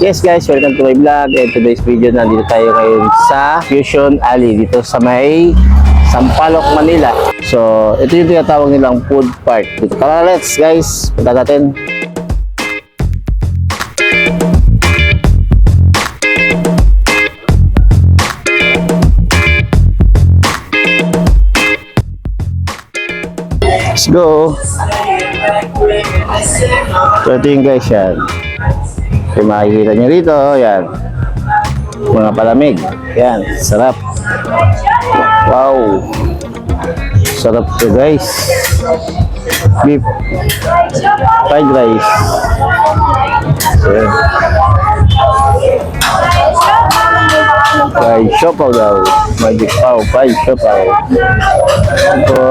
Yes guys, welcome to my vlog. And today's video, nandito tayo ngayon sa Fusion Alley dito sa may Sampaloc, Manila. So, ito yung tinatawag nilang food park. Tara, let's guys, punta natin. Let's go. So, ito yung guys yan. Kung makikita nyo rito, yan. Mga palamig. Yan, sarap. Wow. Sarap to guys. Beef. Fried rice. So, yan. Fried siopaw daw. Magic paw. Fried siopaw. Ito.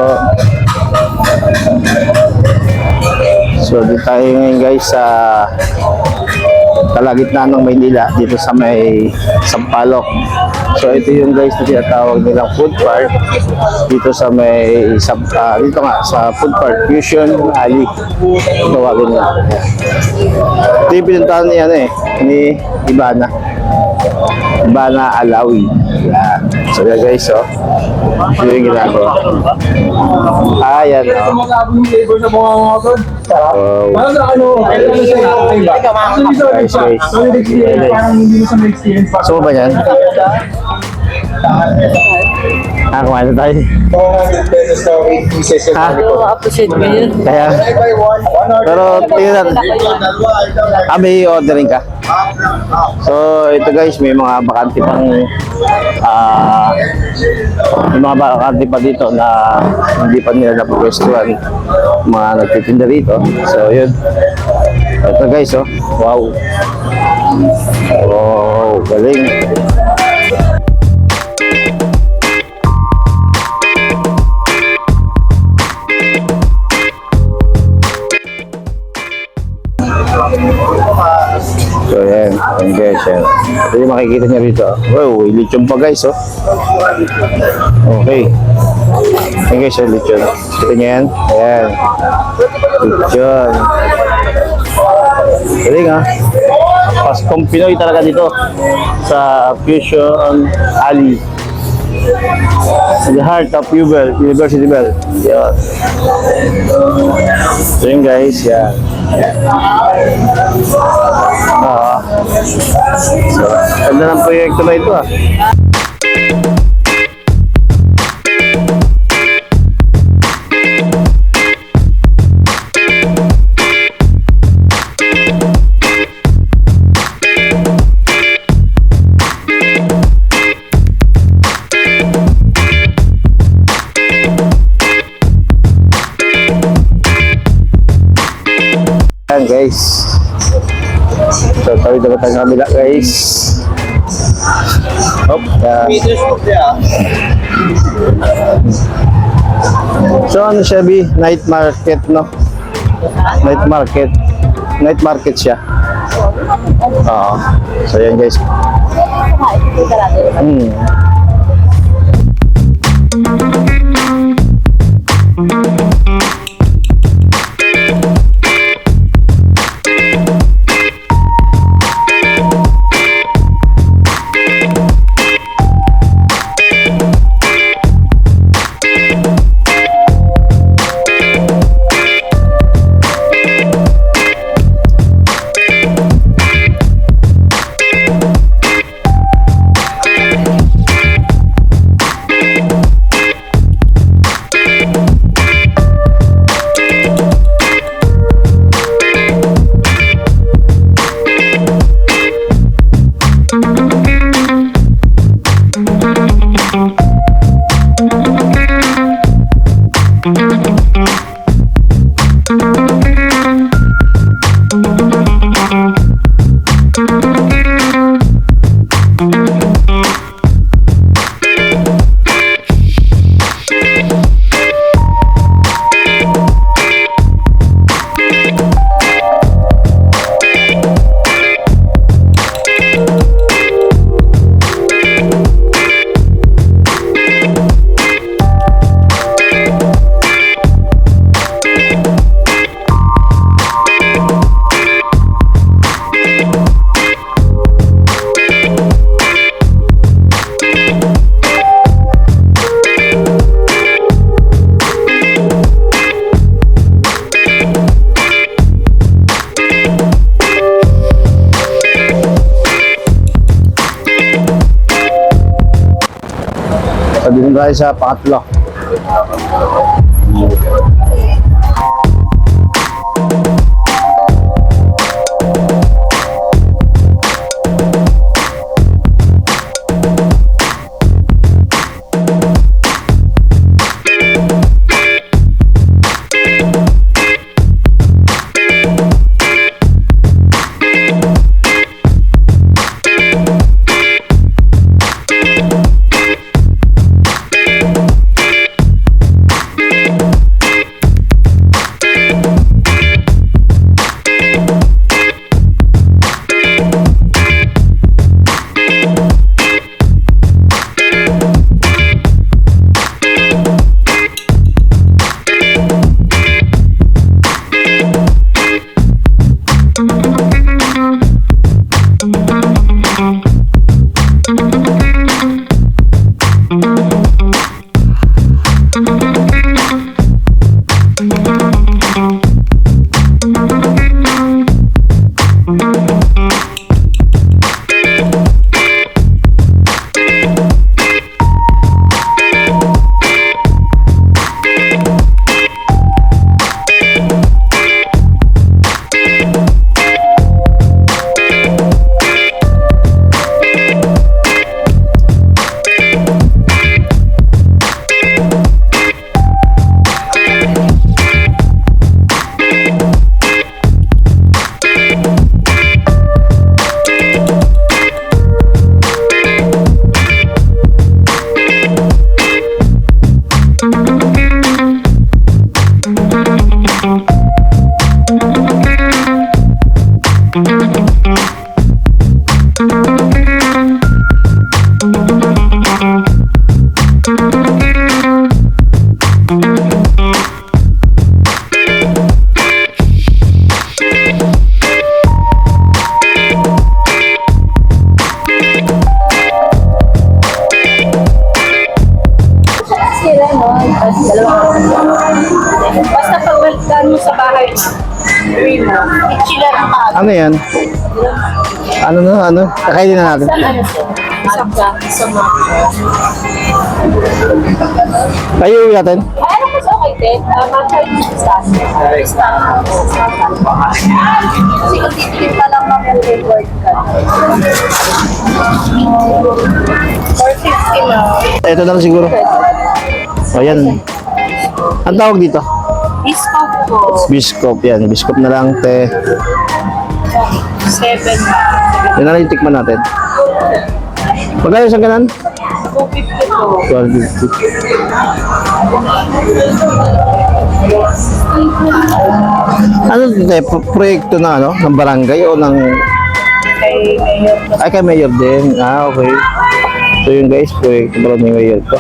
So, dito tayo ngayon guys sa kalagitnaan ng Maynila dito sa may Sampaloc. So, ito yung guys na tinatawag nilang food park dito sa may dito nga sa food park Fusion Alley. Tawagin na. Ito yung pinuntahan niya ni Ibana Alawi. Yan. So, yan guys, oh. Ito yung ginagawa. Ayan, oh. So ba yan? Kumain na tayo. Appreciate mo yun. Kaya, pero tingnan natin. May ordering ka? So, ito guys, may mga bakante pang may mga bakante pa dito na hindi pa nila napupwestuhan mga nagtitinda rito. So, yun. Ito guys, oh. Wow. Oh, galing. So yan, yung guys yan. Ito yung makikita niya rito. Wow, lechon pa guys, oh. Okay. Yung guys, yung lechon. Ito niya yan. Ayan. Lechon. Galing ha. Paskong Pinoy talaga dito sa Fusion Alley. The heart of University Bell. Yan. So yun guys, yan. So, ganda ng proyekto na ito ah. Ayan guys. So, tawid na ba tayo kabila guys? Hop. So, ano siya, B? Night market, no? Night market. Night market siya. Oo. So, yan guys. tayo sa pangatlo. Sila, no? Basta pagbalikan mo sa bahay mo, uwi mo, i-chiller mo ka. Ano yan? Ano? Kakainin na natin. Saan ano siya? Sa mga. Tayo uwi natin. Ay, ano kasi okay, te? Bakal sa kasi kung titigil ka lang mag-reward ka. 450 na. Ito na lang siguro. O yan. Ang tawag dito? Discount ko. Biskop yan. Biskop na lang, te. 7 na. Yan na lang yung tikman natin. Magkano isang ganan? 250 ko. 1250. Ano te? Proyekto na ano? Ng barangay o ng... Kay Mayor. Ay, kay Mayor din. Ah, okay. So yun guys, proyekto pala ni Mayor to.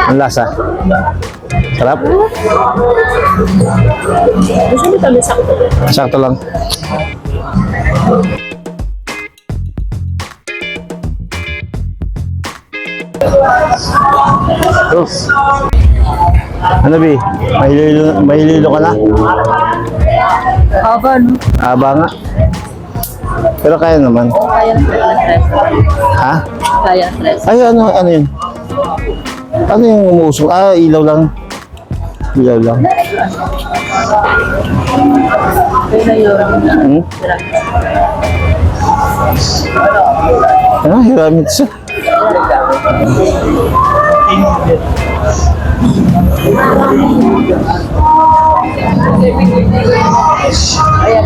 Ang lasa. Sarap. Gusto mo kami sakto? Sakto lang. Oh. Ano Bi? Mahililo ka na? Haba, no? Aba nga. Pero kaya naman. Kaya stress. Ha? Kaya stress. Ay, ano yun? Ano yung umusok? Ah, ilaw lang. Ilaw lang. Kaya na yun. Hmm? Ah, hiramit siya. Ayan,